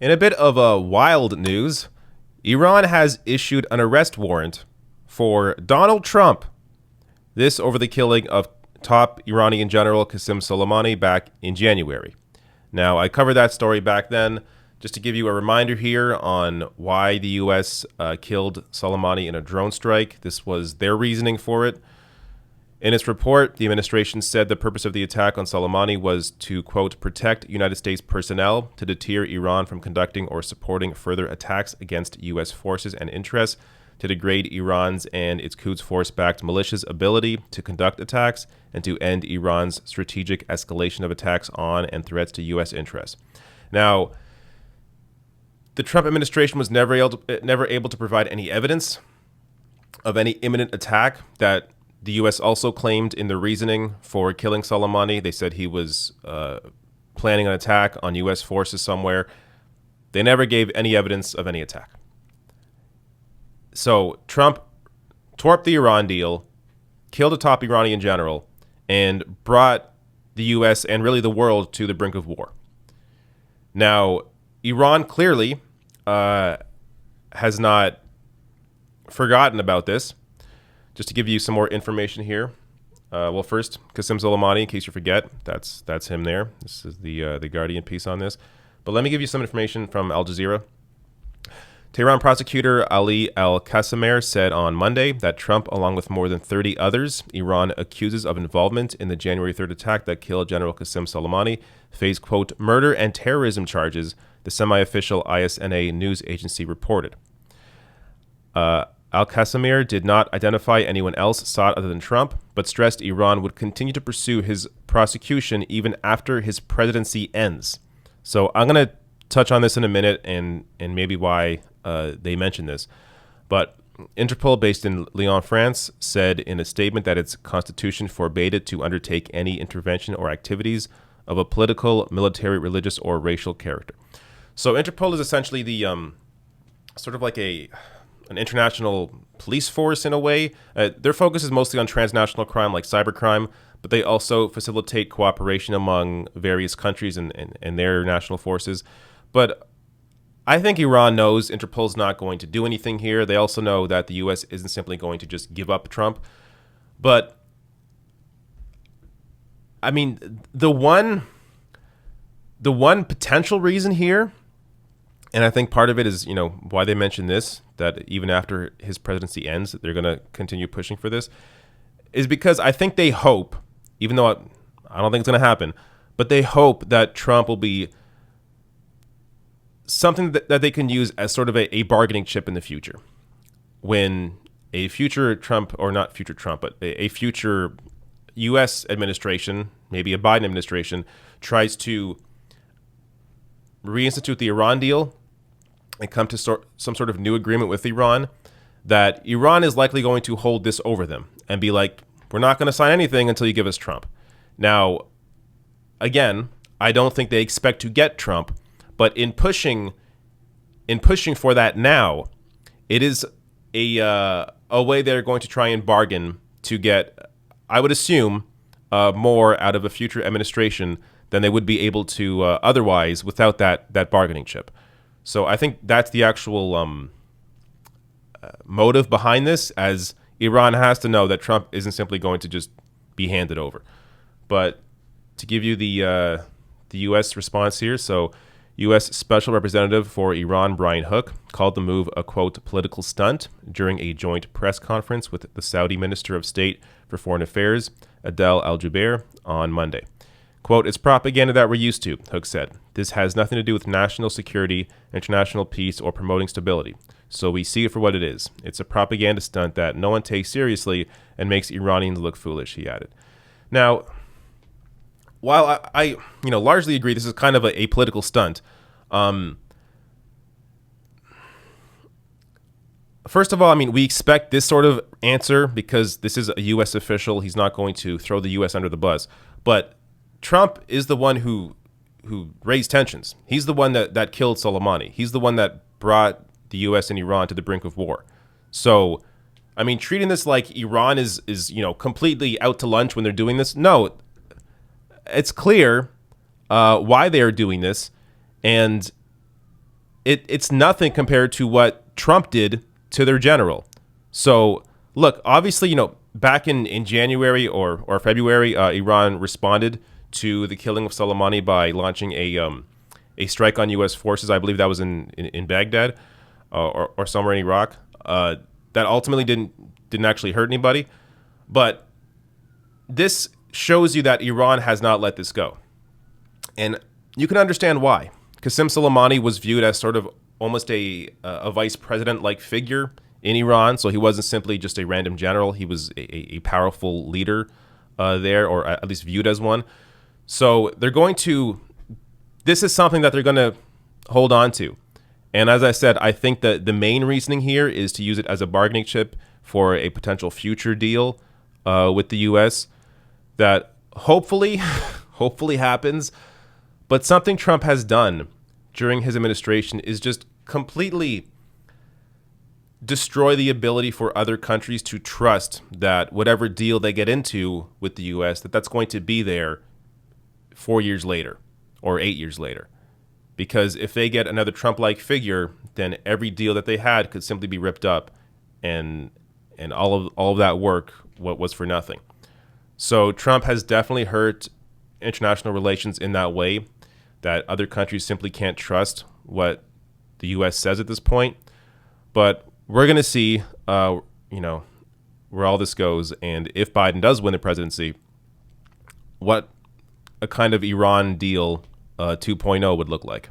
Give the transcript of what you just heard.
In a bit of wild news, Iran has issued an arrest warrant for Donald Trump. This over the killing of top Iranian general Qasem Soleimani back in January. Now, I covered that story back then. Just to give you a reminder here on why the U.S. Killed Soleimani in a drone strike. This was their reasoning for it. In its report, the administration said the purpose of the attack on Soleimani was to, quote, protect United States personnel, to deter Iran from conducting or supporting further attacks against U.S. forces and interests, to degrade Iran's and its Quds Force-backed militias' ability to conduct attacks, and to end Iran's strategic escalation of attacks on and threats to U.S. interests. Now, the Trump administration was never able to provide any evidence of any imminent attack that the U.S. also claimed in the reasoning for killing Soleimani. They said he was planning an attack on U.S. forces somewhere. They never gave any evidence of any attack. So Trump tore up the Iran deal, killed a top Iranian general, and brought the U.S. and really the world to the brink of war. Now, Iran clearly has not forgotten about this. Just to give you some more information here. Well, first, Qasem Soleimani, in case you forget, that's him there. This is the Guardian piece on this. But let me give you some information from Al Jazeera. Tehran prosecutor Ali Al-Qassamer said on Monday that Trump, along with more than 30 others Iran accuses of involvement in the January 3rd attack that killed General Qasem Soleimani, face, quote, murder and terrorism charges, the semi-official ISNA news agency reported. Al-Qassamer did not identify anyone else sought other than Trump, but stressed Iran would continue to pursue his prosecution even after his presidency ends. So I'm going to touch on this in a minute and maybe why they mentioned this. But Interpol, based in Lyon, France, said in a statement that its constitution forbade it to undertake any intervention or activities of a political, military, religious, or racial character. So Interpol is essentially the sort of like an international police force in a way. Their focus is mostly on transnational crime like cybercrime, but they also facilitate cooperation among various countries and their national forces. But I think Iran knows Interpol's not going to do anything here. They also know that the U.S. isn't simply going to just give up Trump. But, I mean, the one potential reason here, and I think part of it is, why they mentioned this, that even after his presidency ends, they're going to continue pushing for this, is because I think they hope, even though I don't think it's going to happen, but they hope that Trump will be something that they can use as sort of a bargaining chip in the future. When a future Trump, or not future Trump, but a future U.S. administration, maybe a Biden administration, tries to reinstitute the Iran deal and come to some sort of new agreement with Iran, that Iran is likely going to hold this over them and be like, we're not going to sign anything until you give us Trump. Now, again, I don't think they expect to get Trump, but in pushing for that now, it is a way they're going to try and bargain to get, I would assume, more out of a future administration than they would be able to otherwise without that bargaining chip. So I think that's the actual motive behind this, as Iran has to know that Trump isn't simply going to just be handed over. But to give you the U.S. response here, so U.S. Special Representative for Iran Brian Hook called the move a, quote, political stunt during a joint press conference with the Saudi Minister of State for Foreign Affairs, Adel Al-Jubeir, on Monday. Quote, it's propaganda that we're used to, Hook said. This has nothing to do with national security, international peace, or promoting stability. So we see it for what it is. It's a propaganda stunt that no one takes seriously and makes Iranians look foolish, he added. Now, while I largely agree this is kind of a political stunt, first of all, I mean, we expect this sort of answer because this is a U.S. official. He's not going to throw the U.S. under the bus. But Trump is the one who raised tensions. He's the one that killed Soleimani. He's the one that brought the U.S. and Iran to the brink of war. So, I mean, treating this like Iran is completely out to lunch when they're doing this, no. It's clear why they are doing this, and it's nothing compared to what Trump did to their general. So look, obviously, back in January or February, Iran responded to the killing of Soleimani by launching a strike on U.S. forces. I believe that was in Baghdad or somewhere in Iraq. That ultimately didn't actually hurt anybody. But this shows you that Iran has not let this go. And you can understand why. Qasem Soleimani was viewed as sort of almost a vice president-like figure in Iran. So he wasn't simply just a random general. He was a powerful leader there, or at least viewed as one. So this is something that they're going to hold on to. And as I said, I think that the main reasoning here is to use it as a bargaining chip for a potential future deal with the U.S. that hopefully happens. But something Trump has done during his administration is just completely destroy the ability for other countries to trust that whatever deal they get into with the U.S., that's going to be there 4 years later or 8 years later. Because if they get another Trump-like figure, then every deal that they had could simply be ripped up, and all of that work was for nothing. So Trump has definitely hurt international relations in that way, that other countries simply can't trust what the U.S. says at this point. But we're going to see, where all this goes, and if Biden does win the presidency, what a kind of Iran deal 2.0 would look like.